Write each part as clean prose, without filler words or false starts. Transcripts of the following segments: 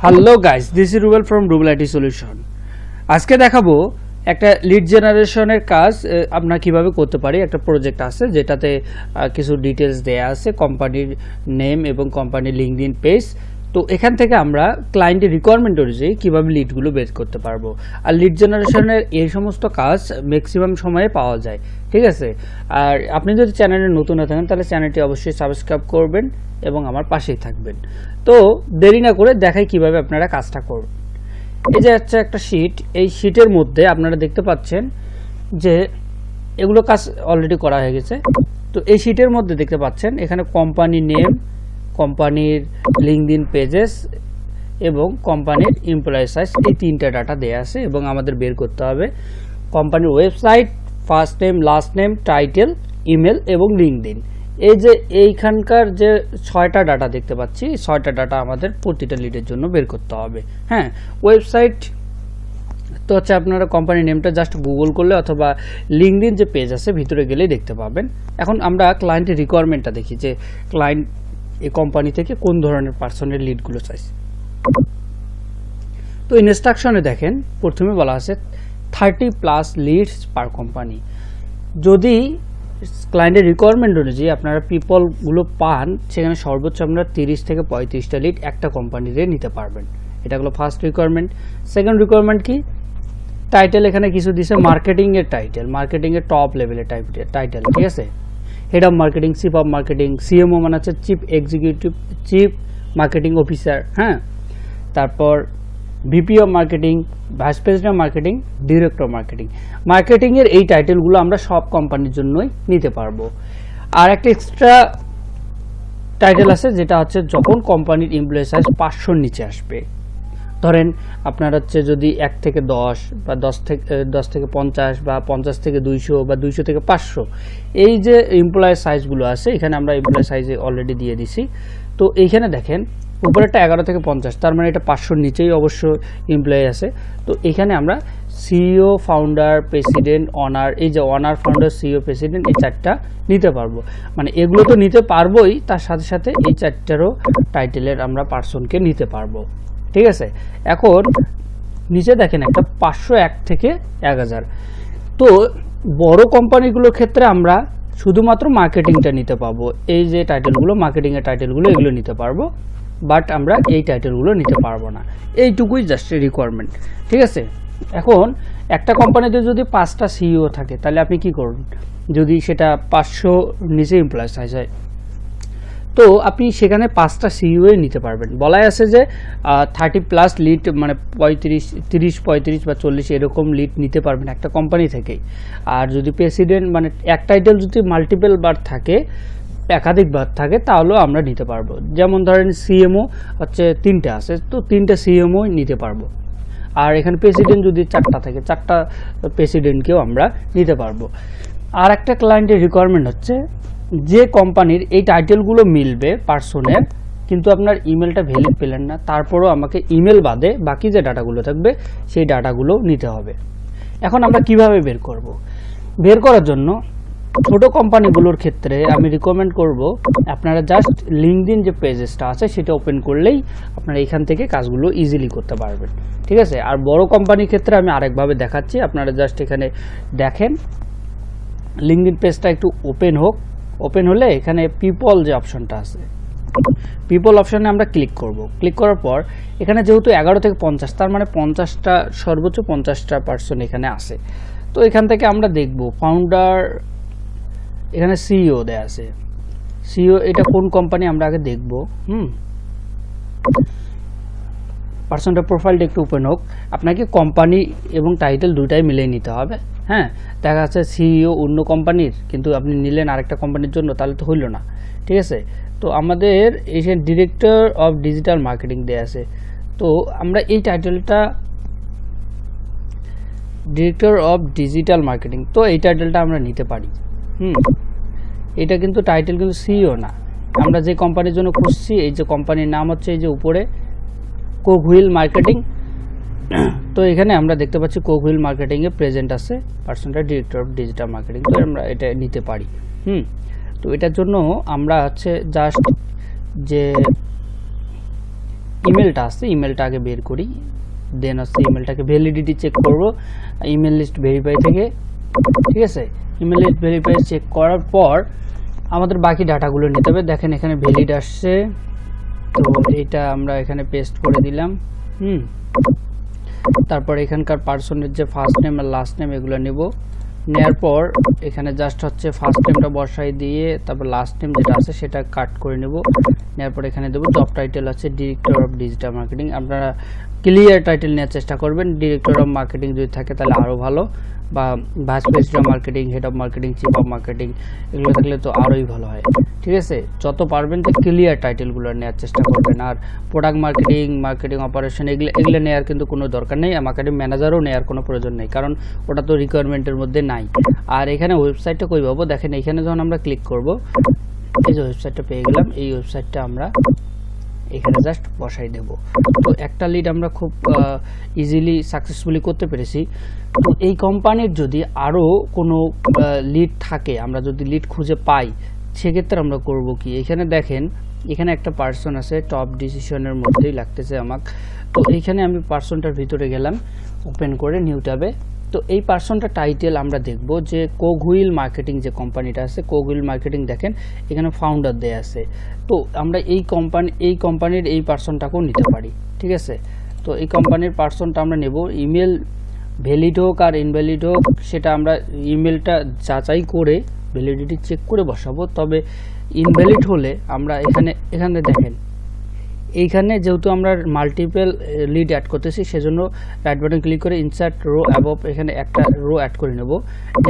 Hello guys, this is Rubel from rubelitsolution। আজকে দেখাবো একটা লিড জেনারেশনের কাজ আমরা কিভাবে করতে পারি। একটা প্রজেক্ট আছে যেটাতে কিছু ডিটেলস দেয়া আছে, কোম্পানির নেম এবং কোম্পানির লিঙ্কডইন পেজ। তো এখান থেকে আমরা ক্লায়েন্টের রিকোয়ারমেন্ট অনুযায়ী কীভাবে লিডগুলো বের করতে পারবো। আর লিড জেনারেশনের এই সমস্ত কাজ ম্যাক্সিমাম সময়ে পাওয়া যায়, ঠিক আছে। আর আপনি যদি চ্যানেলে নতুন হয়ে থাকেন তাহলে চ্যানেলটি অবশ্যই সাবস্ক্রাইব করবেন এবং আমার পাশেই থাকবেন। তো দেরি না করে দেখাই কিভাবে আপনারা কাজটা করবেন। এই যে হচ্ছে একটা শিট, এই শিটের মধ্যে আপনারা দেখতে পাচ্ছেন যে এগুলো কাজ অলরেডি করা হয়ে গেছে। তো এই শিটের মধ্যে দেখতে পাচ্ছেন এখানে কোম্পানি নেম, কোম্পানির লিঙ্কডইন পেজেস এবং কোম্পানির এমপ্লয়ি সাইজ, এই তিনটা ডাটা দেয়া আছে এবং আমাদের বের করতে হবে কোম্পানির website, first name, last name, title, email এবং লিঙ্কডইন। এই যে এইখানকার যে 6টা ডাটা দেখতে পাচ্ছি, 6টা ডাটা আমাদের প্রতিটা লিডের জন্য বের করতে হবে। হ্যাঁ, ওয়েবসাইট তো হচ্ছে আপনারা কোম্পানির নেমটা জাস্ট গুগল করলে অথবা লিঙ্কডইন যে পেজ আছে ভিতরে গেলেই দেখতে পাবেন। এখন আমরা ক্লায়েন্টের রিকোয়ারমেন্টটা দেখি যে ক্লায়েন্ট এই কোম্পানি থেকে কোন ধরনের পার্সনের লিডগুলো চাইছে। তো ইনস্ট্রাকশনে দেখেন প্রথমে বলা আছে 30+ লিডস পার কোম্পানি। যদি ক্লায়েন্টের রিকোয়ারমেন্ট অনুযায়ী আপনারা পিপলগুলো পান, সেখানে সর্বোচ্চ আপনারা 30 থেকে 35টা লিড একটা কোম্পানিতে নিতে পারবেন। এটা হলো ফার্স্ট রিকোয়ারমেন্ট। সেকেন্ড রিকোয়ারমেন্ট কি? টাইটেল এখানে কিছু দিছে, মার্কেটিংয়ের টাইটেল, মার্কেটিংয়ের টপ লেভেলের টাইটেল, ঠিক আছে। Head of marketing, chief of marketing, CMO মানে হচ্ছে chief executive, chief marketing officer. হ্যাঁ, তারপর VP of marketing, vice president marketing, director marketing. মার্কেটিংয়ের এই টাইটেলগুলো আমরা সব কোম্পানির জন্যই নিতে পারবো। আর একটা এক্সট্রা টাইটেল আছে যেটা হচ্ছে যখন কোম্পানির এমপ্লয়ি সাইজ 500-র নিচে আসবে। ধরেন আপনার হচ্ছে যদি 1 থেকে 10 বা 10 থেকে 50 বা 50 থেকে 200 বা 200 থেকে 500, এই যে এমপ্লয়ি সাইজগুলো আছে এখানে আমরা এমপ্লয়ি সাইজে অলরেডি দিয়ে দিছি। তো এইখানে দেখেন উপরেরটা 11 থেকে 50, তার মানে এটা 500-র নিচেই অবশ্য এমপ্লয়ি আছে। তো এখানে আমরা সিইও, ফাউন্ডার, প্রেসিডেন্ট, অনার, এই যে অনার, ফাউন্ডার, সিইও, প্রেসিডেন্ট, এই 4টা নিতে পারবো। মানে এগুলো তো নিতে পারবোই, তার সাথে সাথে এই 4টারও টাইটেলের আমরা পার্সনকে নিতে পারবো, ঠিক আছে। এখন নিচে দেখেন একটা 501 থেকে 1000। তো বড় কোম্পানিগুলোর ক্ষেত্রে আমরা শুধুমাত্র মার্কেটিংটা নিতে পারবো, এই যে টাইটেলগুলো, মার্কেটিংয়ের টাইটেলগুলো এগুলো নিতে পারবো, বাট আমরা এই টাইটেলগুলো নিতে পারবো না। এইটুকুই জাস্ট রিকোয়ারমেন্ট, ঠিক আছে। এখন একটা কোম্পানিতে যদি 5টা সিইও থাকে তাহলে আপনি কি করুন, যদি সেটা 500 নিচে এমপ্লয়ি সাইজ হয়, তো আপনি সেখানে 5টা সিইও নিতে পারবেন। বলাই আছে যে 30+ লিড মানে 30, 35 বা 40 এরকম লিড নিতে পারবেন একটা কোম্পানি থেকেই। আর যদি প্রেসিডেন্ট মানে এক টাইটেল যদি মাল্টিপল বার থাকে, একাধিক বার থাকে, তাহলেও আমরা নিতে পারবো। যেমন ধরেন সিএমও হচ্ছে 3টে আছে, তো 3টে সিএমও নিতে পারবো। আর এখানে প্রেসিডেন্ট যদি 4টা থাকে, 4টা প্রেসিডেন্টকেও আমরা নিতে পারবো। আর একটা ক্লায়েন্টের রিকোয়ারমেন্ট হচ্ছে যে কোম্পানির এই টাইটেলগুলো মিলবে পার্সনের, কিন্তু আপনার ইমেলটা ভ্যালিড পেলেন না, তারপরও আমাকে ইমেল বাদে বাকি যে ডাটাগুলো থাকবে সেই ডাটাগুলো নিতে হবে। এখন আমরা কিভাবে বের করব? বের করার জন্য ছোট কোম্পানিগুলোর ক্ষেত্রে আমি রিকমেন্ড করব আপনারা জাস্ট লিঙ্কডইন যে পেজেসটা আছে সেটা ওপেন করলেই আপনারা এখান থেকে কাজগুলো ইজিলি করতে পারবেন, ঠিক আছে। আর বড় কোম্পানির ক্ষেত্রে আমি আরেকভাবে দেখাচ্ছি, আপনারা জাস্ট এখানে দেখেন লিঙ্কডইন পেজটা একটু ওপেন হোক। ওপেন হলে এখানে পিপল যে অপশনটা আছে, পিপল অপশনে আমরা ক্লিক করব। ক্লিক করার পর এখানে যেহেতু 11 থেকে 50, তার মানে 50টা সর্বোচ্চ 50টা পার্সন এখানে আছে। তো এখান থেকে আমরা দেখব ফাউন্ডার, এখানে সিইও দেয়া আছে। সিইও এটা কোন কোম্পানি আমরা আগে দেখব। পার্সনটা প্রোফাইলটা একটু ওপেন হোক। আপনাকে কোম্পানি এবং টাইটেল দুটাই মিলিয়ে নিতে হবে। হ্যাঁ, দেখা যাচ্ছে সিইও অন্য কোম্পানির, কিন্তু আপনি নিলেন আরেকটা কোম্পানির জন্য, তাহলে তো হইল না, ঠিক আছে। তো আমাদের এই যে ডিরেক্টর অফ ডিজিটাল মার্কেটিং দেয়া আছে, তো আমরা এই টাইটেলটা ডিরেক্টর অফ ডিজিটাল মার্কেটিং, তো এই টাইটেলটা আমরা নিতে পারি। এটা কিন্তু টাইটেল কিন্তু সিইও না, আমরা যে কোম্পানির জন্য খুঁজছি এই যে কোম্পানির নাম হচ্ছে এই যে উপরে কোকহুইল মার্কেটিং। তো এখানে আমরা দেখতে পাচ্ছি কোকহুইল মার্কেটিং এ প্রেজেন্ট আছে পার্সনটা ডিরেক্টর অফ ডিজিটাল মার্কেটিং, তো আমরা এটা নিতে পারি। তো এটার জন্য আমরা হচ্ছে জাস্ট যে ইমেলটা আছে, ইমেলটা আগে বের করি, দেন হচ্ছে ইমেলটাকে ভ্যালিডিটি চেক করব ইমেল লিস্ট ভেরিফাই থেকে, ঠিক আছে। ইমেল লিস্ট ভেরিফাই চেক করার পর আমাদের বাকি ডাটাগুলো নিতে হবে। দেখেন এখানে ভ্যালিড আসছে, তো এইটা আমরা এখানে পেস্ট করে দিলাম। তারপর এখানকার পার্সনের যে ফার্স্ট নেম আর লাস্ট নেম এগুলো নেব, নেওয়ার পর এখানে জাস্ট হচ্ছে ফার্স্ট নেমটা বসাই দিয়ে তারপর লাস্ট নেম যেটা আছে সেটা কাট করে নেব। নেওয়ার পর এখানে দেবো জব টাইটেল আছে ডিরেক্টর অফ ডিজিটাল মার্কেটিং। আপনারা ক্লিয়ার টাইটেল নেওয়ার চেষ্টা করবেন, ডিরেক্টর অফ মার্কেটিং যদি থাকে তাহলে আরও ভালো, বা vice president of marketing, head of marketing, chief of marketing এগুলো থাকলে তো আরোই ভালো হয়, ঠিক আছে। যত পারবেন তো ক্লিয়ার টাইটেলগুলো নেওয়ার চেষ্টা করবেন। আর প্রোডাক্ট মার্কেটিং, মার্কেটিং অপারেশন এগুলো নেওয়ার কিন্তু কোনো দরকার নেই, মার্কেটিং ম্যানেজারও নেওয়ার কোনো প্রয়োজন নেই, কারণ ওটা তো রিকোয়ারমেন্টের মধ্যে নাই। আর এখানে ওয়েবসাইটটা কই পাবো, দেখেন এখানে যখন আমরা ক্লিক করব, এই যে ওয়েবসাইটটা পেয়ে গেলাম, এই ওয়েবসাইটটা আমরা এখানে জাস্ট বসাই দেব। তো একটা লিড আমরা খুব ইজিলি সাকসেসফুলি করতে পেরেছি। তো এই কোম্পানির যদি আরও কোনো লিড থাকে, আমরা যদি লিড খুঁজে পাই, সেক্ষেত্রে আমরা করব কি, এখানে দেখেন এখানে একটা পার্সন আছে টপ ডিসিশনের মধ্যেই লাগতেছে আমাকে। তো এইখানে আমি পার্সনটার ভিতরে গেলাম, ওপেন করে নিউ ট্যাবে। তো এই পার্সনটা টাইটেল আমরা দেখব যে কোগুইল মার্কেটিং, যে কোম্পানিটা আছে কোগুইল মার্কেটিং, দেখেন এখানে ফাউন্ডার দেয়া আছে। তো আমরা এই কোম্পানির এই পার্সনটাকেও নিতে পারি, ঠিক আছে। তো এই কোম্পানির পার্সনটা আমরা নেব, ইমেল ভ্যালিড হোক আর ইনভ্যালিড হোক সেটা আমরা ইমেলটা যাচাই করে ভ্যালিডিটি চেক করে বসাবো। তবে ইনভ্যালিড হলে আমরা এখানে দেখেন এইখানে যেহেতু আমরা মাল্টিপল লিড অ্যাড করতেছি, সেজন্য রাইট বাটন ক্লিক করে ইনসার্ট রো অ্যাবভ, এখানে একটা রো অ্যাড করে নেব।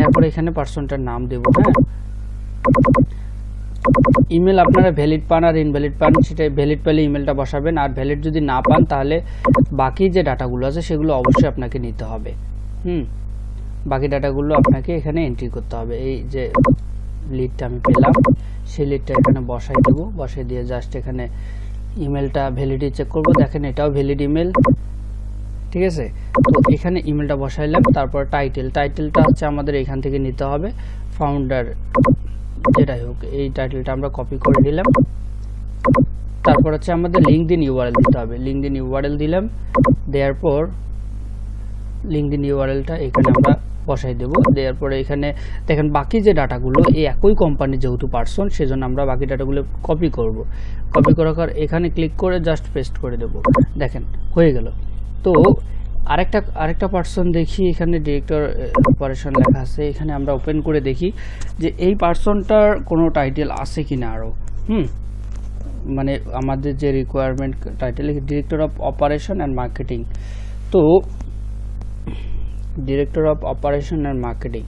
এরপরে এখানে পার্সনটার নাম দেব। হ্যাঁ, ইমেল আপনারা ভ্যালিড পান আর ইনভ্যালিড পান, সেটা ভ্যালিড পেলে ইমেলটা বসাবেন, আর ভ্যালিড যদি না পান তাহলে বাকি যে ডাটাগুলো আছে সেগুলো অবশ্যই আপনাকে নিতে হবে। বাকি ডাটাগুলো আপনাকে এখানে এন্ট্রি করতে হবে। এই যে লিডটা আমি পেলাম সেই লিডটা এখানে বসাই দেব, বসাই দিয়ে জাস্ট এখানে ইমেলটা ভ্যালিডিটি চেক করব। দেখেন এটাও ভ্যালিড ইমেল, ঠিক আছে। তো এখানে ইমেলটা বসাইলাম। তারপর টাইটেলটা হচ্ছে আমাদের এখান থেকে নিতে হবে, ফাউন্ডার যেটাই হোক, এই টাইটেলটা আমরা কপি করে নিলাম। তারপর হচ্ছে আমাদের লিঙ্কডইন ইউআরএল দিতে হবে, লিঙ্কডইন ইউআরএল দিলাম। দেওয়ার পর লিঙ্কডইন ইউআরএলটা এখানে আমরা বসাই দেব। দেওয়ার পরে এখানে দেখেন বাকি যে ডাটাগুলো এই একই কোম্পানি যেহেতু পার্সন, সেজন্য আমরা বাকি ডাটাগুলো কপি করব। কপি করার পর এখানে ক্লিক করে জাস্ট পেস্ট করে দেব। দেখেন হয়ে গেল। তো আরেকটা পার্সন দেখি, এখানে ডিরেক্টর অপারেশন লেখা আছে, এখানে আমরা ওপেন করে দেখি যে এই পার্সনটার কোনো টাইটেল আছে কিনা আরও। মানে আমাদের যে requirement title director of operation and marketing. তো director of operation and marketing,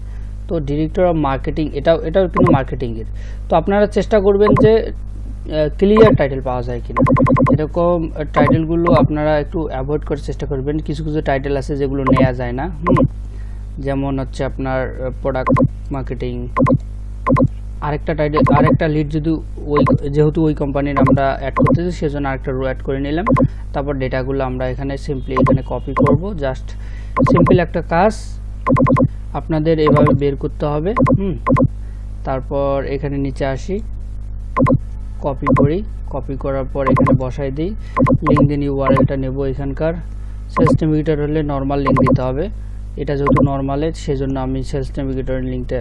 তো ডিরেক্টর অফ মার্কেটিং এটাও কিন্তু মার্কেটিংয়ের। তো আপনারা চেষ্টা করবেন যে ক্লিয়ার টাইটেল পাওয়া যায় কিনা, এরকম টাইটেলগুলো আপনারা একটু অ্যাভয়েড করার চেষ্টা করবেন। কিছু টাইটেল আছে যেগুলো নেওয়া যায় না, যেমন হচ্ছে আপনার প্রোডাক্ট মার্কেটিং। আরেকটা লিড যদি যেহেতু ওই কোম্পানির আমরা অ্যাড করতেছি সেজন্য আরেকটা রো অ্যাড করে নিলাম। তারপর ডেটাগুলো আমরা এখানে সিম্পলি এখানে কপি করব। জাস্ট সিম্পল একটা কাজ আপনাদের এভাবে বের করতে হবে। তারপর এখানে নিচে আসি, কপি করি, কপি করার পর এখানে বসাই দিই। লিঙ্কডইন ইউআরএলটা নেব, এখানকার সেলস নেভিগেটর হলে নর্মাল লিঙ্ক দিতে হবে। এটা যেহেতু নর্মালের সেজন্য আমি সেলস নেভিগেটরের লিঙ্কটা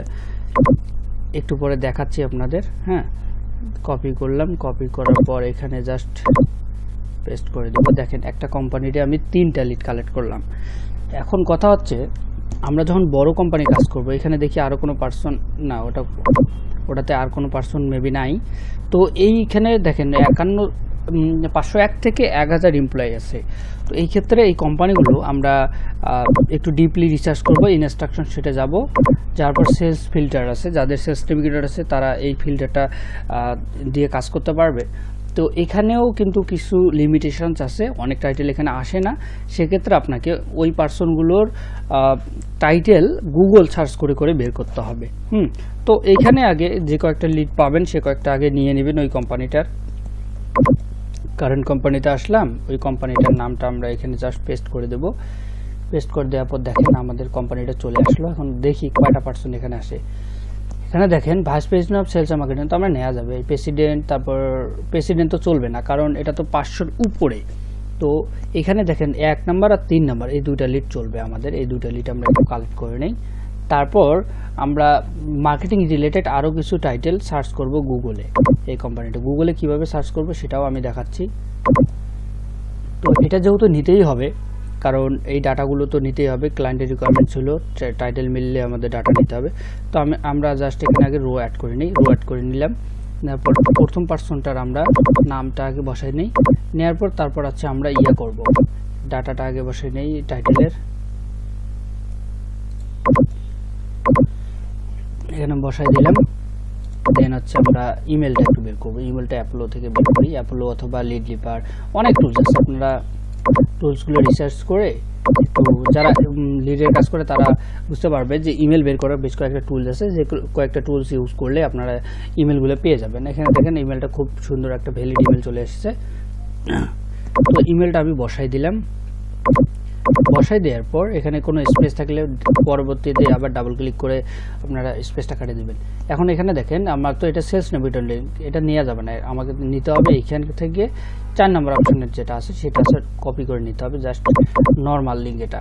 একটু পরে দেখাচ্ছি আপনাদের। হ্যাঁ, কপি করলাম, কপি করার পর এখানে জাস্ট পেস্ট করে দেবো। দেখেন একটা কোম্পানিতে আমি 3টা লিড কালেক্ট করলাম। এখন কথা হচ্ছে আমরা যখন বড় কোম্পানি কাজ করব, এখানে দেখি আরও কোনো পার্সন না, ওটাতে আর কোনো পার্সন মেবি নাই। তো এইখানে দেখেন 501 থেকে 1000 এমপ্লয়ি আছে। তো এই ক্ষেত্রে এই কোম্পানিগুলো আমরা একটু ডিপলি রিসার্চ করব, ইনস্ট্রাকশন সেটা যাব। যার পর সেলস ফিল্টার আছে, যাদের সেলস নেভিগেটর আছে তারা এই ফিল্টারটা দিয়ে কাজ করতে পারবে। তো এখানেও কিন্তু কিছু লিমিটেশনস আছে, অনেক টাইটেল এখানে আসে না। সেক্ষেত্রে আপনাকে ওই পার্সনগুলোর টাইটেল গুগল সার্চ করে করে বের করতে হবে। তো এইখানে আগে যে কয়েকটা লিড পাবেন সে কয়েকটা আগে নিয়ে নেবেন। ওই কোম্পানিটার কারেন্ট কোম্পানিতে আসলাম, ওই কোম্পানিটার নামটা আমরা এখানে জাস্ট পেস্ট করে দেব। পেস্ট করে দেওয়ার পর দেখেন আমাদের কোম্পানিটা চলে আসলো। এখন দেখি কয়টা পার্সন এখানে আসে। এখানে দেখেন vice president of sales marketing তো আমরা নেওয়া যাবে। প্রেসিডেন্ট, তারপর প্রেসিডেন্ট তো চলবে না, কারণ এটা তো 500-র উপরে। তো এখানে দেখেন 1 নাম্বার আর 3 নাম্বার এই দুইটা লিড চলবে আমাদের, এই দুইটা লিড আমরা একটু কালেক্ট করে নেই। তারপর আমরা মার্কেটিং রিলেটেড আরও কিছু টাইটেল সার্চ করব গুগলে। এই কোম্পানিটা গুগলে কিভাবে সার্চ করব সেটাও আমি দেখাচ্ছি। তো এটা যেহেতু নিতেই হবে, কারণ এই ডাটাগুলো তো নিতেই হবে, ক্লায়েন্টের রিকোয়ারমেন্ট ছিল, টাইটেল মিললে আমাদের ডাটা নিতে হবে। তো আমরা জাস্ট এখানে আগে রো অ্যাড করে নিই, রো অ্যাড করে নিলাম। তারপর প্রথম পার্সনটার আমরা নামটা আগে বসাই নেই, নেওয়ার পর তারপর আছে আমরা করব, ডাটাটা আগে বসাই নেই টাইটেলের, এখানে বসাই দিলাম। দেন হচ্ছে আমরা ইমেলটা একটু বের করবো, ইমেলটা অ্যাপোলো থেকে বের করি, অ্যাপোলো অথবা লিড লিপার, অনেক টুলস আছে, আপনারা টুলসগুলো রিসার্চ করে একটু, যারা লিডের কাজ করে তারা বুঝতে পারবে যে ইমেল বের করার বেশ কয়েকটা টুলস আছে, যে কয়েকটা টুলস ইউজ করলে আপনারা ইমেলগুলো পেয়ে যাবেন। এখানে দেখেন ইমেলটা খুব সুন্দর একটা ভ্যালিড ইমেল চলে এসেছে। তো ইমেলটা আমি বসাই দিলাম, বসাই দেওয়ার পর এখানে কোনো স্পেস থাকলে পরবর্তীতে আবার ডাবল ক্লিক করে আপনারা স্পেসটা কাটিয়ে দেবেন। এখন এখানে দেখেন আমার তো এটা সেলস নেভিগেটর লিঙ্ক, এটা নেওয়া যাবে না, আমাকে নিতে হবে এইখান থেকে 4 নম্বর অপশনের যেটা আছে সেটা কপি করে নিতে হবে, জাস্ট নর্মাল লিঙ্ক এটা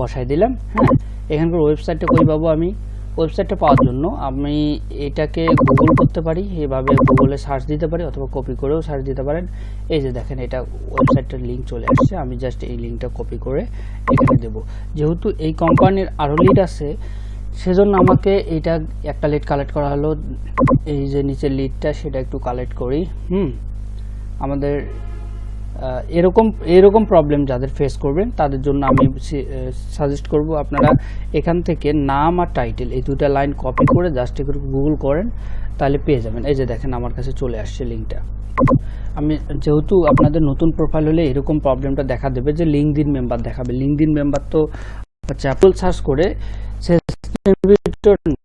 বসাই দিলাম। হ্যাঁ, এখানকার ওয়েবসাইটটা কই পাবো আমি? ওয়েবসাইটটা পাওয়ার জন্য আমি এটাকে গুগল করতে পারি, এভাবে গুগলে সার্চ দিতে পারি অথবা কপি করেও সার্চ দিতে পারেন। এই যে দেখেন এটা ওয়েবসাইটটার লিঙ্ক চলে আসছে, আমি জাস্ট এই লিঙ্কটা কপি করে এখানে দেব। যেহেতু এই কোম্পানির আরও লিড আছে সেজন্য আমাকে এটা একটা লিড কালেক্ট করা হলো, এই যে নিচের লিডটা সেটা একটু কালেক্ট করি। আমাদের এরকম প্রবলেম যাদের ফেস করবেন তাদের জন্য আমি সাজেস্ট করব আপনারা এখান থেকে নাম আর টাইটেল এই দুটা লাইন কপি করে জাস্ট একটু গুগল করেন, তাহলে পেয়ে যাবেন। এই যে দেখেন আমার কাছে চলে আসছে লিঙ্কটা। আমি যেহেতু আপনাদের নতুন প্রোফাইল হলে এরকম প্রবলেমটা দেখা দেবে যে লিঙ্কডইন মেম্বার দেখাবে, লিঙ্কডইন মেম্বার তো অ্যাপল সার্চ করে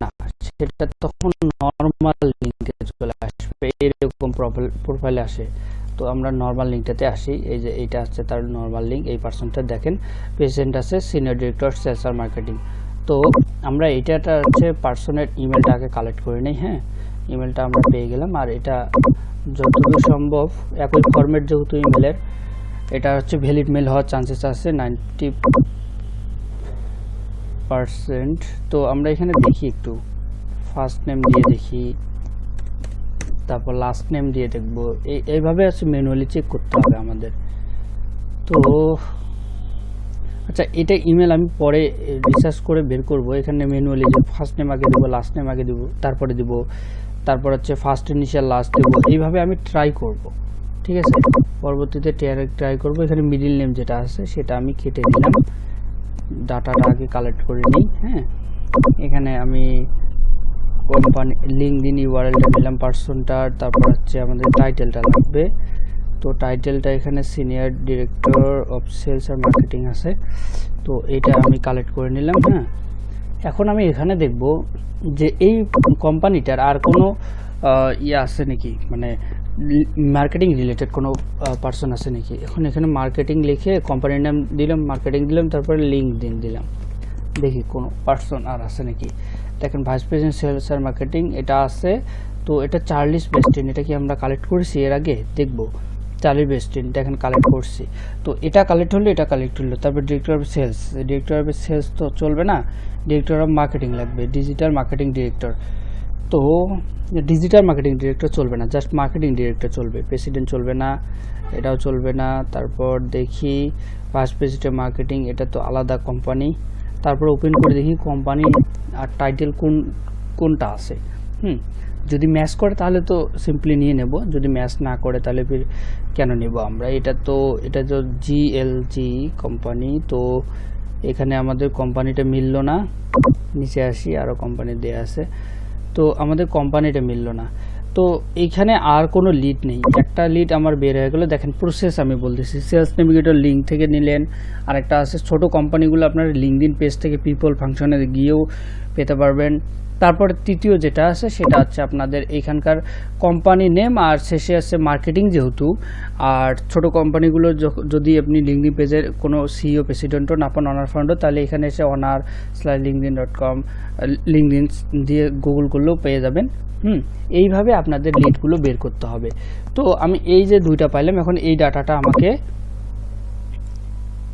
না, সেটা তখন নর্মাল লিঙ্কে চলে আসবে, এরকম প্রোফাইলে আসে। তো আমরা নর্মাল লিঙ্কটাতে আসি, এই যে এইটা হচ্ছে তার নর্মাল লিঙ্ক। এই পার্সনটা দেখেন প্রেজেন্ট আছে সিনিয়র ডিরেক্টর সেলস আর মার্কেটিং। তো আমরা এইটাটা হচ্ছে পার্সনের ইমেলটাকে কালেক্ট করে নিই। হ্যাঁ, ইমেলটা আমরা পেয়ে গেলাম, আর এটা যতদূর সম্ভব একই ফরম্যাট যেহেতু ইমেলের, এটা হচ্ছে ভ্যালিড মেল হওয়ার চান্সেস আছে 90%। তো আমরা এখানে দেখি একটু ফার্স্ট নেম দিয়ে দেখি, তারপর লাস্ট নেম দিয়ে দেখব, এইভাবে আছে ম্যানুয়ালি চেক করতে হবে আমাদের। তো আচ্ছা, এটা ইমেল আমি পরে রিসার্চ করে বের করব। এখানে ম্যানুয়ালি যে ফার্স্ট নেম আগে দেবো, লাস্ট নেম আগে দেবো, তারপরে দেব, তারপর হচ্ছে ফার্স্ট ইনিশিয়াল লাস্ট দেবো, এইভাবে আমি ট্রাই করব। ঠিক আছে, পরবর্তীতে ট্রাই করব। এখানে মিডিল নেম যেটা আছে সেটা আমি কেটে দিলাম, ডাটাটা আগে কালেক্ট করে নিই। হ্যাঁ, এখানে আমি কোম্পানি লিঙ্কডইন ইউআরএলটা নিলাম পার্সনটার, তারপর হচ্ছে আমাদের টাইটেলটা লাগবে। তো টাইটেলটা এখানে সিনিয়র ডিরেক্টর অফ সেলস আর মার্কেটিং আছে, তো এটা আমি কালেক্ট করে নিলাম। হ্যাঁ, এখন আমি এখানে দেখব যে এই কোম্পানিটার আর কোনো আছে নাকি, মানে মার্কেটিং রিলেটেড কোনো পার্সন আছে নাকি। এখন এখানে মার্কেটিং লিখে কোম্পানির নাম দিলাম, মার্কেটিং দিলাম, তারপরে লিঙ্কডইন দিলাম, দেখি কোনো পার্সন আর আছে নাকি। দেখেন ভাইস প্রেসিডেন্ট সেলস আর মার্কেটিং এটা আছে। তো এটা চার্লিস বেস্টিন, এটা কি আমরা কালেক্ট করেছি এর আগে? দেখব, চার্লি বেস্টিন দেখেন কালেক্ট করছি। তো এটা কালেক্ট হলো, এটা কালেক্ট হলো। তারপর director of sales, director of sales তো চলবে না, ডিরেক্টর অফ মার্কেটিং লাগবে, ডিজিটাল মার্কেটিং ডিরেক্টর। তো ডিজিটাল মার্কেটিং ডিরেক্টর চলবে না, জাস্ট মার্কেটিং ডিরেক্টর চলবে, প্রেসিডেন্ট চলবে না, এটাও চলবে না। তারপর দেখি ভাইস প্রেসিডেন্ট মার্কেটিং, এটা তো আলাদা কোম্পানি। তারপর ওপেন করে দেখি কোম্পানি আর টাইটেল কোনটা আছে। যদি ম্যাচ করে তাহলে তো সিম্পলি নিয়ে নেব, যদি ম্যাচ না করে তাহলে ফির কেন নেব আমরা। এটা তো জিএলজি কোম্পানি, তো এখানে আমাদের কোম্পানিটা মিললো না, নিচে আসি আরও কোম্পানি দেয়া আছে, তো আমাদের কোম্পানিটা মিললো না। তো এইখানে আর কোনো লিড নেই, একটা লিড আমার বের হয়ে গেলো। দেখেন প্রসেস আমি বলতেছি, সেলস নেভিগেটর লিঙ্ক থেকে নিলেন, আর একটা আছে ছোট কোম্পানিগুলো আপনার লিঙ্কডইন পেজ থেকে পিপল ফাংশনে গিয়েও পেতে পারবেন। তারপর তৃতীয় যেটা আছে সেটা হচ্ছে আপনাদের এইখানকার কোম্পানি নেম, আর শেষে আছে মার্কেটিং যেহেতু। আর ছোট কোম্পানিগুলো যদি আপনি লিঙ্কডইন পেজের কোনো সিইও প্রেসিডেন্টও না পান, অনার ফাউন্ডার, তাহলে এখানে এসে onar/linkedin.com লিঙ্কডইন দিয়ে গুগল করলেও পেয়ে যাবেন। এইভাবে আপনাদের লিডগুলো বের করতে হবে। তো আমি এই যে দুইটা পাইলাম, এখন এই ডাটাটা আমাকে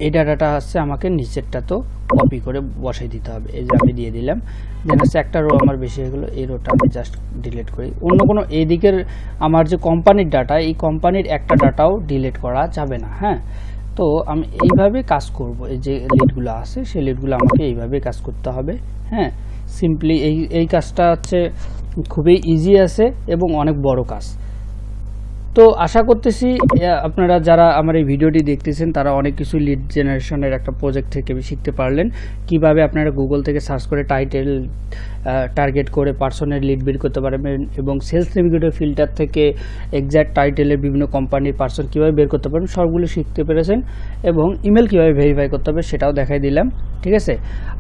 এই ডাটাটা হচ্ছে আমাকে নিচেরটা তো কপি করে বসাই দিতে হবে। এই যে আমি দিয়ে দিলাম, দেন হচ্ছে একটা রো আমার বেশি হয়ে গেলো, এই রোটা আমি জাস্ট ডিলিট করি। অন্য কোনো এইদিকের আমার যে কোম্পানির ডাটা, এই কোম্পানির একটা ডাটাও ডিলিট করা যাবে না। হ্যাঁ, তো আমি এইভাবে কাজ করব। এই যে লিডগুলো আছে সেই লিডগুলো আমাকে এইভাবে কাজ করতে হবে। হ্যাঁ, সিম্পলি এই কাজটা হচ্ছে খুবই ইজি আছে এবং অনেক বড় কাজ। তো আশা করতেছি আপনারা যারা আমার এই ভিডিওটি দেখতেছেন তারা অনেক কিছু লিড জেনারেশনের একটা প্রজেক্ট থেকে শিখতে পারলেন। কিভাবে আপনারা গুগল থেকে সার্চ করে টাইটেল টার্গেট করে পার্সনের লিড বের করতে পারবেন এবং সেলস নেভিগেটর ফিল্টার থেকে এক্স্যাক্ট টাইটেলের বিভিন্ন কোম্পানির পার্সন কীভাবে বের করতে পারবেন সবগুলো শিখতে পেরেছেন এবং ইমেল কীভাবে ভেরিফাই করতে হবে সেটাও দেখাই দিলাম। ঠিক আছে,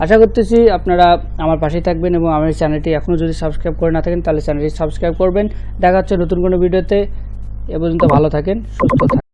আশা করতেছি আপনারা আমার পাশেই থাকবেন এবং আমার চ্যানেলটি এখনও যদি সাবস্ক্রাইব করে না থাকেন তাহলে চ্যানেলটি সাবস্ক্রাইব করবেন। দেখা হচ্ছে নতুন কোনো ভিডিওতে। এ পর্যন্ত ভালো থাকেন, সুস্থ থাকেন।